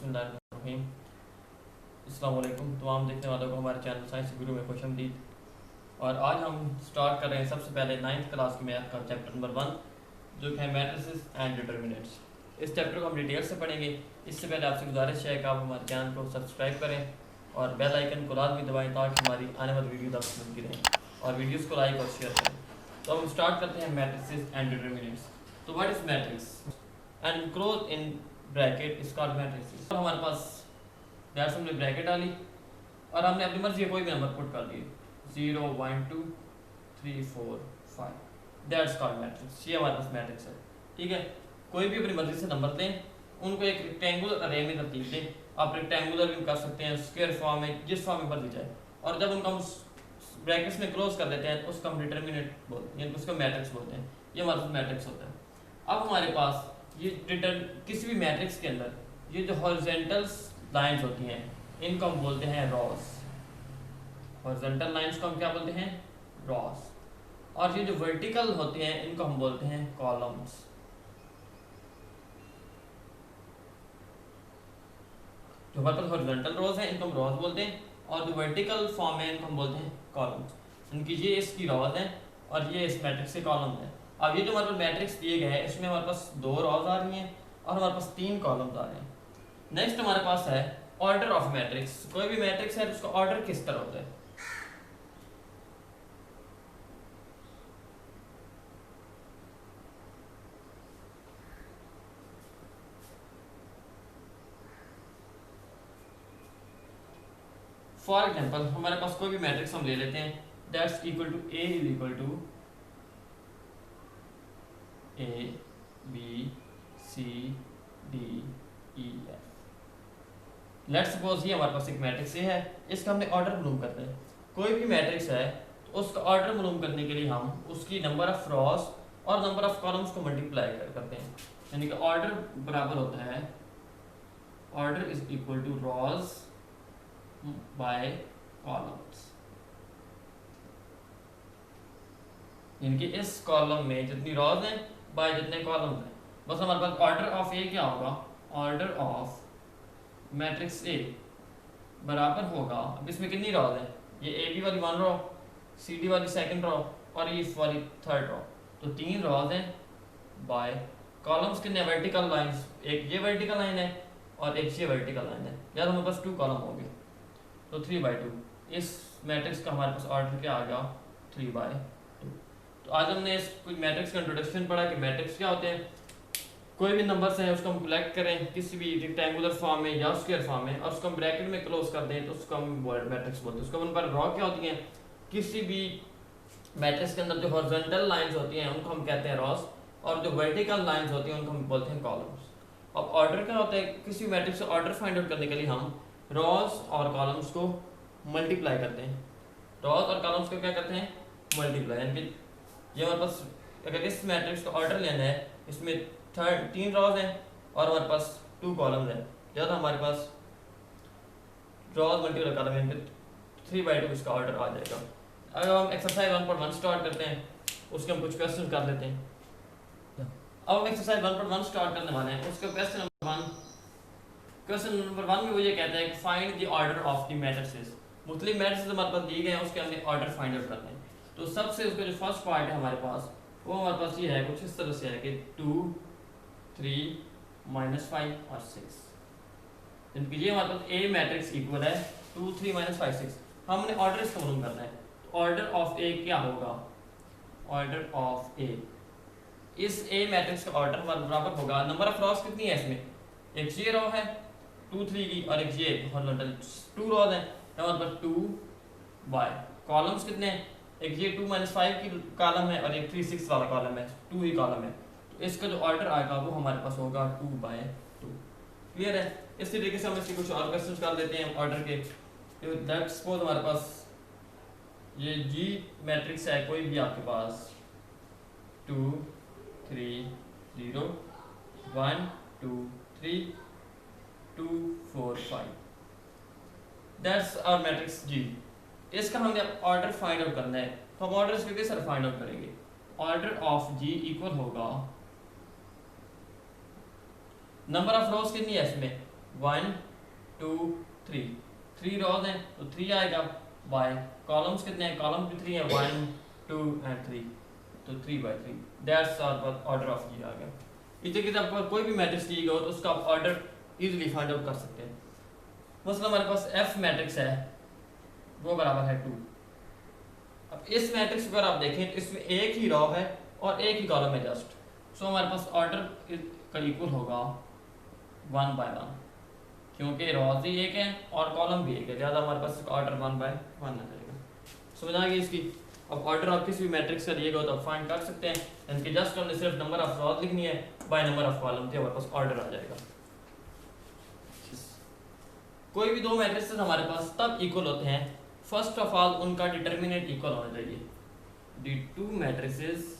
बिस्मिल्लाहिर्रहमानिर्रहीम। अस्सलाम वालेकुम तमाम देखने वालों को हमारे चैनल साइंस गुरु में खुशामदीद। और आज हम स्टार्ट कर रहे हैं सबसे पहले 9th क्लास की मैथ का चैप्टर नंबर 1 जो कि है मैट्रिसेस एंड डिटर्मिनेंट्स। इस चैप्टर को हम डिटेल से पढ़ेंगे। इससे पहले आपसे गुजारिश है कि आप हमारे चैनल को सब्सक्राइब करें और बेल आइकन को लाजमी दबाएं ताकि हमारी आने वाली वीडियो आपको मिलती रहें और वीडियोस को लाइक और शेयर करें। तो हम स्टार्ट करते हैं मैट्रिसेस एंड डिटर्मिनेंट्स। तो what is matrix and close in bracket is called matrices. हमारे पास दैट्स हमने ब्रैकेट डाली और हमने अपनी मर्जी का कोई भी नंबर पुट कर दिए 0 1 2 3 4 5 दैट्स कॉल्ड मैट्रिक्स। ये हमारे पास मैट्रिक्स है। ठीक है, कोई भी अपनी मर्जी से नंबर दें, उनको एक रेक्टेंगुलर अरे में तरतीब दें। आप रेक्टेंगुलर भी कर सकते हैं, स्क्वायर फॉर्म में, जिस फॉर्म में मर्जी जाए। और जब उनको हम ब्रैकेट्स में क्लोज कर देते हैं तो उसको हम डिटर्मिनेंट बोलते हैं, उसको मैट्रिक्स बोलते हैं। ये हमारे पास मैट्रिक्स होता है। अब हमारे पास ये किसी भी मैट्रिक्स के अंदर ये जो हॉरिजॉन्टल लाइंस होती हैं इनको हम बोलते हैं रॉस। हॉरिजॉन्टल लाइंस को हम क्या बोलते हैं? रॉस। और ये जो वर्टिकल होते हैं इनको हम बोलते हैं कॉलम्स। जो हमारे पास हॉरिजॉन्टल रॉस है इनको हम रॉस बोलते हैं और जो वर्टिकल फॉर्म है इनको हम बोलते हैं कॉलम्स। इनकी ये इसकी रॉस है और ये इस मैट्रिक्स के कॉलम है। अब ये जो हमारे पास मैट्रिक्स दिए गए हैं इसमें हमारे पास 2 रॉस आ रही हैं और हमारे पास 3 कॉलम्स आ रहे हैं। नेक्स्ट हमारे पास है ऑर्डर ऑफ मैट्रिक्स। कोई भी मैट्रिक्स है तो उसका ऑर्डर किस तरह होता है? फॉर एग्जांपल हमारे पास कोई भी मैट्रिक्स हम ले लेते हैं that's equal to A is equal to A B C D E F. Let's suppose ये हमारे पास एक मैट्रिक्स ए है, इसका हमने ऑर्डर मालूम करना है। कोई भी मैट्रिक्स है तो उसका ऑर्डर मालूम करने के लिए हम उसकी नंबर ऑफ रॉस और नंबर ऑफ कॉलम्स को मल्टीप्लाई करते हैं। यानी कि ऑर्डर बराबर होता है order is equal to rows by columns. यानी कि इस कॉलम में जितनी रॉस हैं बाय जितने कॉलम हैं। बस हमारे पास ऑर्डर ऑफ ए क्या होगा? ऑर्डर ऑफ मैट्रिक्स ए बराबर होगा, अब इसमें कितनी रॉस है? ये ए बी वाली 1 रो, सी डी वाली 2nd रो और ये वाली 3rd रो। तो 3 रॉस हैं बाय कॉलम्स कितने? वर्टिकल लाइंस, एक ये वर्टिकल लाइन है और एक ये वर्टिकल लाइन है। यार हमारे पास 2 कॉलम हो गए तो 3/2। इस मैट्रिक्स का हमारे पास ऑर्डर क्या आ गया? 3/2। तो आज हमने इस कुछ मैट्रिक्स का इंट्रोडक्शन पढ़ा कि मैट्रिक्स क्या होते हैं। कोई भी नंबर्स हैं उसको हम कलेक्ट करें किसी भी रेक्टेंगुलर फॉर्म में या स्क्वायर फॉर्म में और उसको हम ब्रैकेट में क्लोज कर दें तो उसको हम मैट्रिक्स बोलते हैं। उसका उन पर रॉ क्या होती हैं? किसी भी मैट्रिक्स के अंदर जो हॉरिजॉन्टल लाइंस होती हैं उनको हम कहते हैं रॉस और जो वर्टिकल लाइंस होती हैं उनको हम बोलते हैं कॉलम्स। अब ऑर्डर क्या होता है? किसी मैट्रिक्स से ऑर्डर फाइंड आउट करने के लिए हम रॉस और कॉलम्स को मल्टीप्लाई करते हैं। रॉस और कॉलम्स को क्या करते हैं? मल्टीप्लाई। यानी कि ये हमारे पास अगर इस मैट्रिक्स का ऑर्डर लेना है, इसमें 3 रॉस हैं और हमारे पास 2 कॉलम्स हैं, ज़्यादा हमारे पास रॉस मल्टीप्लाई कॉलम है 3/2 इसका ऑर्डर आ जाएगा। अगर हम एक्सरसाइज 1.1 स्टार्ट करते हैं उसके हम कुछ क्वेश्चन कर लेते हैं। अब हम एक्सरसाइज 1.1 स्टार्ट करने वाले हैं। उसका क्वेश्चन नंबर 1 में वो ये कहता है कि find the order of the matrices. मुख्तलिफ मैट्रिसेस हमारे पास दिए गए हैं, उसके हमने ऑर्डर फाइंड आउट करना है। तो सबसे उसका जो फर्स्ट पार्ट है हमारे पास वो हमारे पास ये है, कुछ इस तरह से है कि 2 3 -5 और 6। इनकी ये हमारे पास ए मैट्रिक्स इक्वल है 2 3 -5 6। हमने ऑर्डर इसका मालूम करना है। तो ऑर्डर ऑफ ए क्या होगा? ऑर्डर ऑफ ए, इस ए मैट्रिक्स का ऑर्डर बराबर होगा नंबर ऑफ रॉस कितनी है इसमें? एक ये रो है 2 3 की और एक ये हॉरिजॉन्टल 2 रॉस हैं हमारे पास 2 बाय कॉलम्स कितने हैं? एक ये 2 -5 की कॉलम है और एक 3 6 वाला कॉलम है, 2 ही कॉलम है। तो इसका जो ऑर्डर आएगा वो हमारे पास होगा 2/2। क्लियर है? इस तरीके से हम इसके कुछ और क्वेश्चन कर लेते हैं ऑर्डर के। तो लेट्स सपोज हमारे पास ये जी मैट्रिक्स है, कोई भी आपके पास 2 3 0 1 2 3 2 4 5 दैट्स आवर मैट्रिक्स जी। इसका हमने ऑर्डर फाइंड आउट करना है। तो हम ऑर्डर इसके कैसे फाइंड आउट करेंगे? ऑर्डर ऑफ जी इक्वल होगा नंबर ऑफ रोज कितनी है इसमें? 1 2 3, 3 रोज हैं तो 3 आएगा बाय कॉलम्स कितने हैं, कॉलम भी 3 है, 1 2 एंड 3, तो 3 by 3 that's our order of ये आ गया। इस तरीके से आपको कोई भी मैट्रिक्स दी गई हो तो उसका ऑर्डर इजीली फाइंड आउट कर सकते हैं। मतलब हमारे पास एफ मैट्रिक्स है वो बराबर है 2। अब इस मैट्रिक्स पर आप देखें तो इसमें एक ही रो है और एक ही कॉलम है जस्ट, सो हमारे पास ऑर्डर का इक्वल होगा 1 बाय 1, क्योंकि रोज ही एक है और कॉलम भी एक है, ज़्यादा हमारे पास ऑर्डर 1 बाय 1 आ जाएगा। समझ आ गई इसकी। अब ऑर्डर आप किसी भी मैट्रिक्स का दिएगा तो आप फाइंड कर सकते हैं, इनकी जस्ट हमने सिर्फ नंबर ऑफ रोज लिखनी है बाय नंबर ऑफ कॉलम, तो हमारे पास ऑर्डर आ जाएगा। कोई भी दो मैट्रिक्स हमारे पास तब इक्वल होते हैं, फर्स्ट ऑफ ऑल उनका डिटर्मिनेंट इक्वल होना चाहिए। The two matrices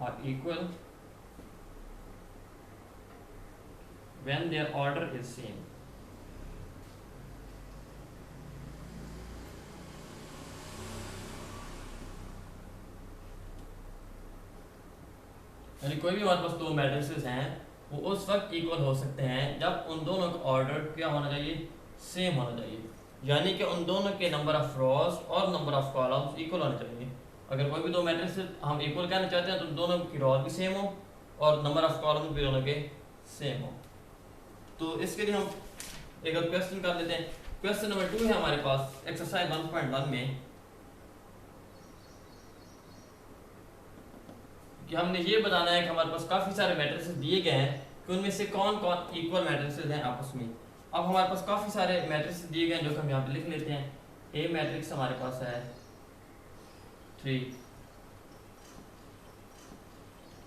are equal when their order is same। यानी कोई भी हमारे पास दो मैट्रिसेस हैं वो उस वक्त इक्वल हो सकते हैं जब उन दोनों का ऑर्डर क्या होना चाहिए, सेम होना चाहिए, यानी कि उन दोनों के नंबर ऑफ रोज और नंबर ऑफ कॉलम्स इक्वल होने चाहिए। अगर कोई भी दो मैट्रिसेस हम इक्वल कहना चाहते हैं तो दोनों की रोज भी सेम हो और नंबर ऑफ कॉलम्स भी दोनों के सेम हो। तो इसके लिए हम एक और क्वेश्चन कर लेते हैं। क्वेश्चन नंबर 2 है हमारे पास एक्सरसाइज 1.1 में कि हमने ये बताना है कि हमारे पास काफ़ी सारे मैट्रिसेस दिए गए हैं कि उनमें से कौन कौन इक्वल मैट्रिसेस हैं आपस में। अब हमारे पास काफ़ी सारे मैट्रिसेस दिए गए हैं जो कि हम यहाँ पे लिख लेते हैं। ए मैट्रिक्स हमारे पास है 3,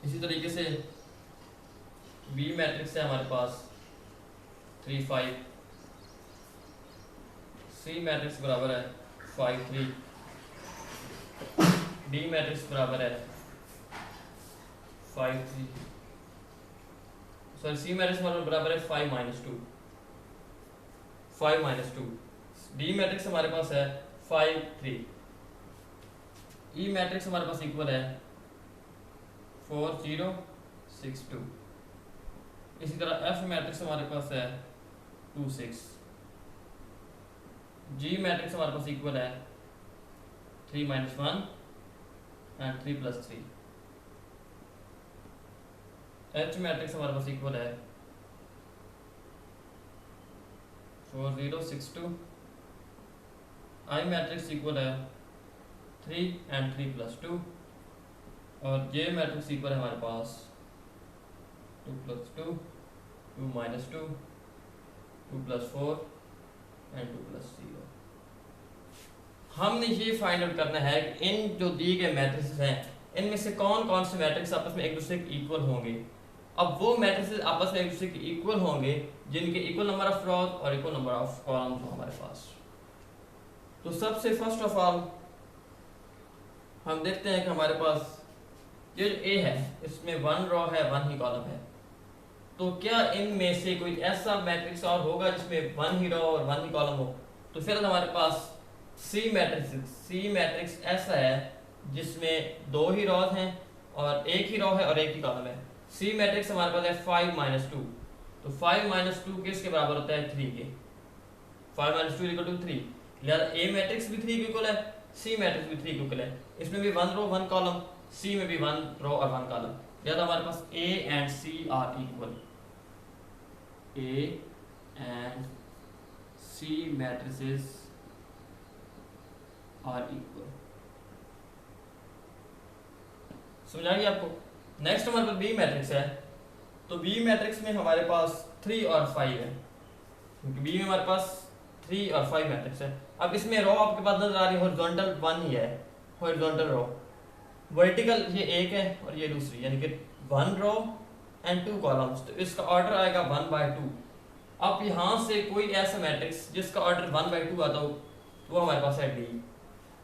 इसी तरीके से बी मैट्रिक्स है हमारे पास 3 5, सी मैट्रिक्स बराबर है 5 3, डी मैट्रिक्स बराबर है 5 3, सॉरी सी मैट्रिक्स बराबर है 5 -2, 5 -2, डी मैट्रिक्स हमारे पास है 5 3, ई मैट्रिक्स हमारे पास इक्वल है 4 0 6 2, इसी तरह एफ मैट्रिक्स हमारे पास है 2 6, जी मैट्रिक्स हमारे पास इक्वल है 3 - 1 एंड 3 + 3, एच मैट्रिक्स हमारे पास इक्वल है 4 0 6 2, आई मैट्रिक्स इक्वल है 3 एंड 3 + 2, और जे मैट्रिक्स इक्वल है हमारे पास 2 + 2 2 - 2 2 + 4 एंड 2 + 0। हमने ये फाइंड आउट करना है कि इन जो दिए गए मैट्रिसेस हैं इनमें से कौन कौन से मैट्रिक्स आपस में एक दूसरे के इक्वल होंगे। अब वो मैट्रिसेस आपस में एक दूसरे के इक्वल होंगे जिनके इक्वल नंबर ऑफ रोज और इक्वल नंबर ऑफ कॉलम्स हो हमारे पास। तो सबसे फर्स्ट ऑफ ऑल हम देखते हैं कि हमारे पास ये जो ए है इसमें 1 रो है 1 ही कॉलम है, तो क्या इनमें से कोई ऐसा मैट्रिक्स और होगा जिसमें 1 ही रो और 1 ही कॉलम हो। तो फिर हमारे पास सी मैट्रिक्स ऐसा है जिसमें 2 ही रोज हैं और एक ही रो है और एक ही कॉलम है। सी मैट्रिक्स हमारे पास है 5 - 2, तो 5 - 2 किसके बराबर होता है 3 के, 5 - 2 = 3, लिहाजा ए मैट्रिक्स भी 3 के इक्वल है, सी मैट्रिक्स भी 3 के इक्वल है। इसमें भी 1 रो 1 कॉलम, सी में भी 1 रो और 1 कॉलम, लिहाजा हमारे पास A and C are equal, A and C matrices are equal. समझ आ गई आपको। नेक्स्ट हमारे पास बी मैट्रिक्स है, तो बी मैट्रिक्स में हमारे पास 3 और 5 है, क्योंकि बी में हमारे पास 3 और 5 मैट्रिक्स है। अब इसमें रो आपके पास नजर आ रही है हॉरिजॉन्टल 1 ही है, हॉरिजॉन्टल रो, वर्टिकल ये एक है और ये दूसरी, यानी कि 1 रो एंड 2 कॉलम्स, तो इसका ऑर्डर आएगा 1/2। अब यहाँ से कोई ऐसा मैट्रिक्स जिसका ऑर्डर 1/2 आता हो वो हमारे पास है डी,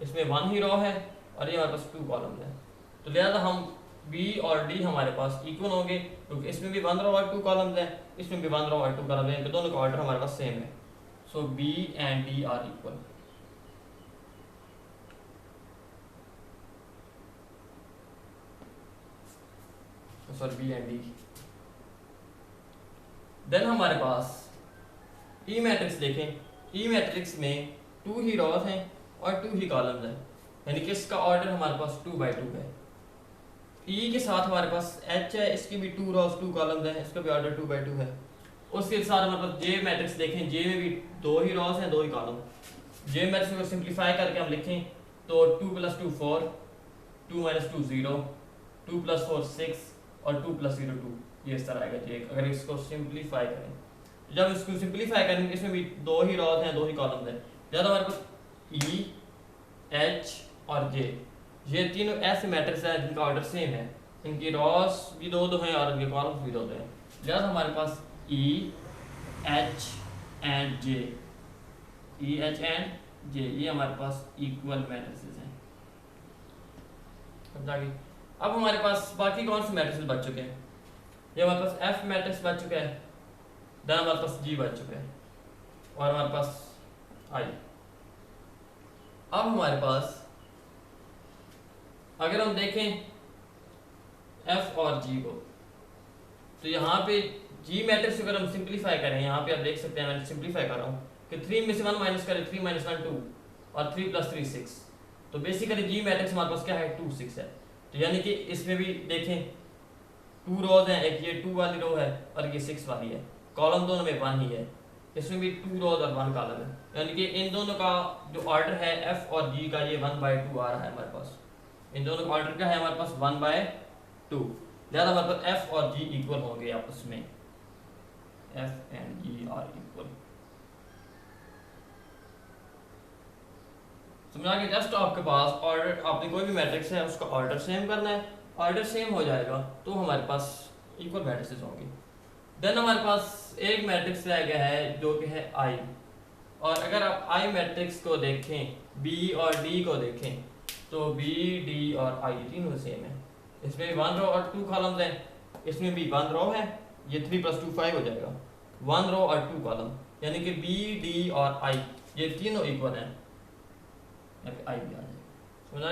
इसमें 1 ही रो है और ये हमारे पास 2 कॉलम है, तो लिहाजा हम बी और डी हमारे पास इक्वल होंगे, क्योंकि इसमें भी 1 रो और 2 कॉलम्स हैं, इसमें भी 1 रो और 2 कॉलम है, इनके दोनों का ऑर्डर हमारे पास सेम है, so B and D are equal. Sorry B and D. Then हमारे पास ई मैट्रिक्स देखें, ई मैट्रिक्स में 2 ही रॉज हैं और 2 ही कॉलम्स हैं, यानी कि इसका ऑर्डर हमारे पास 2 बाई 2 है। ई के साथ हमारे पास एच है, इसकी भी 2 रॉज 2 कॉलम्स हैं, इसका भी ऑर्डर 2 बाई 2 है। उसके साथ हमारे पास जे मैट्रिक्स देखें, जे में भी 2 ही रॉज हैं 2 ही कॉलम। जे मैट्रिक्स को सिंप्लीफाई करके हम लिखें तो 2 + 2 4, 2 - 2 0, 2 + 4 6 और 2 + 0 2, ये इस तरह आएगा जे। अगर इसको सिंप्लीफाई करें, जब इसको सिंप्लीफाई करेंगे इसमें भी 2 ही रॉज हैं 2 ही कॉलम्स हैं। ज़्यादा हमारे पास ई, एच और जे, ये तीनों ऐसे मैट्रिक्स हैं जिनका ऑर्डर सेम है, इनकी रॉज भी 2 हैं और इनके कॉलम्स भी 2 हैं। ज़्यादा हमारे पास E, H and J, E H and J, ये हमारे पास इक्वल मैट्रिसेस हैं। समझा गई। अब हमारे पास बाकी कौन से मैट्रिसेस बच चुके हैं? ये हमारे पास एफ मैट्रिक्स बच चुका है, देन हमारे पास जी बच चुका है और हमारे पास आई। अब हमारे पास अगर हम देखें एफ और जी को, तो यहाँ पे जी मैट्रिक्स अगर हम सिंप्लीफाई करें, यहाँ पे आप देख सकते हैं मैंने सिंप्लीफाई कर रहा हूँ कि 3 में से 1 माइनस करें, 3 - 1 2 और 3 + 3 6, तो बेसिकली जी मैट्रिक्स हमारे पास क्या है 2 6 है। तो यानी कि इसमें भी देखें 2 रोज हैं, एक ये 2 वाली रो है और ये 6 वाली है, कॉलम दोनों में 1 ही है, इसमें भी 2 रोज और 1 कॉलम है, यानी कि इन दोनों का जो ऑर्डर है एफ और जी का ये 1/2 आ रहा है हमारे पास। इन दोनों का ऑर्डर क्या है हमारे पास 1/2, ज़्यादा हमारे पास एफ और जी इक्वल होंगे आपस में, F and G are equal. समझा कि जस्ट आपके पास ऑर्डर, आपने कोई भी मैट्रिक्स है उसका ऑर्डर सेम करना है, ऑर्डर सेम हो जाएगा तो हमारे पास इक्वल मैट्रिसेस होंगे। देन हमारे पास एक मैट्रिक्स रह गया है जो कि है आई, और अगर आप आई मैट्रिक्स को देखें, बी और डी को देखें, तो बी, डी और आई तीनों सेम है। इसमें 1 रो और 2 कॉलम्स हैं, इसमें भी 1 रो है, ये 3 + 2 5 हो जाएगा, 1 रो और 2 कॉलम, यानी कि बी, डी और आई ये तीनों इक्वल हैं, आई भी आ जाएगा। समझा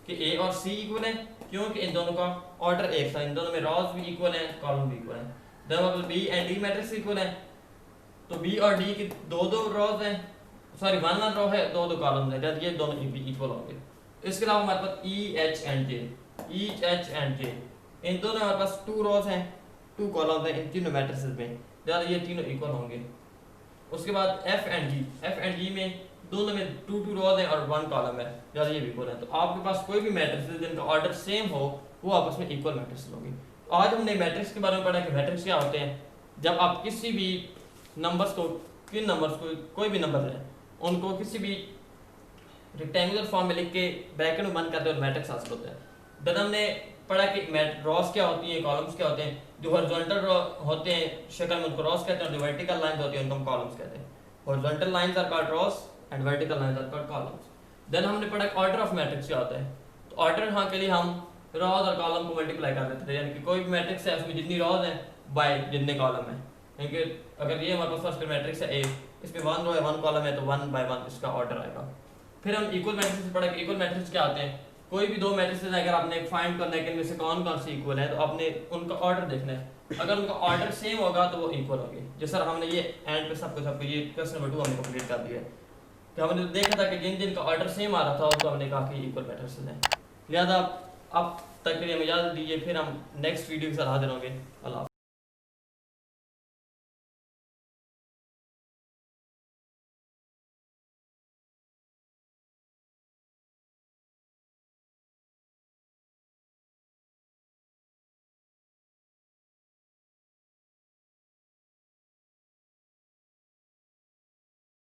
कि ए और सी इक्वल है, क्योंकि इन दोनों का ऑर्डर एक था, इन दोनों में रॉज भी इक्वल हैं, कॉलम भी इक्वल हैं। जब B and D matrix equal है, तो बी और डी की 2 रॉज हैं, सॉरी 1 रो है, 2 कॉलम्स हैं, जब ये दोनों भी इक्वल होंगे। इसके अलावा हमारे पास E, H and J, E H and J, इन दोनों हमारे पास 2 रॉज हैं 2 कॉलम्स हैं, इन तीनों मैट्रिसेस में जब ये तीनों इक्वल होंगे। उसके बाद F and G, F and G में दोनों में 2 रॉज हैं और 1 कॉलम है, जब ये भी इक्वल है। तो आपके पास कोई भी मैट्रिक्स जिनका ऑर्डर सेम हो वो आपस में इक्वल मैट्रिक्स होंगे। आज हमने मैट्रिक्स के बारे में पढ़ा कि मैट्रिक्स क्या होते हैं। जब आप किसी भी नंबर्स को, किन नंबर्स को, कोई भी नंबर है उनको किसी भी रेक्टेंगुलर फॉर्म में लिख के ब्रैकेट में बंद करते हैं, मैट्रिक्स हासिल होता है। देन हमने पढ़ा कि रॉस क्या होती हैं, कॉलम्स क्या होते हैं। जो हॉरिजॉन्टल होते हैं शक्ल में उनको रॉस कहते हैं, जो वर्टिकल लाइंस होती हैं उनको हम कॉलम्स कहते हैं। Horizontal lines are called rows and vertical lines are called columns. Then हमने पढ़ा ऑर्डर ऑफ मैट्रिक्स क्या होता है। तो ऑर्डर हाँ के लिए हम रॉज और कॉलम को मल्टीप्लाई कर देते थे, यानी कि कोई भी मैट्रिक्स है उसमें जितनी रॉज है बाय जितने कॉलम है। क्योंकि अगर ये हमारे पास फर्स्ट मैट्रिक्स है ए, इसमें 1 रो है 1 कॉलम है, तो 1/1 इसका ऑर्डर आएगा। फिर हम इक्वल मैट्रिक्स से पढ़ा कि इक्वल मैट्रिक्स क्या होते हैं। कोई भी 2 मैट्रिक्स अगर आपने फाइंड करना है कि इनमें से कौन कौन से इक्वल है, तो आपने उनका ऑर्डर देखना है। अगर उनका ऑर्डर सेम होगा तो वो इक्वल होंगे। जैसे सर हमने ये एंड पे सबको ये क्वेश्चन नंबर 2 हमने कंप्लीट कर दिया है कि हमने देखा था कि जिन जिन का ऑर्डर सेम आ रहा था उनको हमने कहा कि इक्वल मैट्रिक्स हैं। लिहाजा अब तक के लिए हमें इजाज़त दीजिए, फिर हम नेक्स्ट वीडियो के साथ हाजिर होंगे। अल्लाह।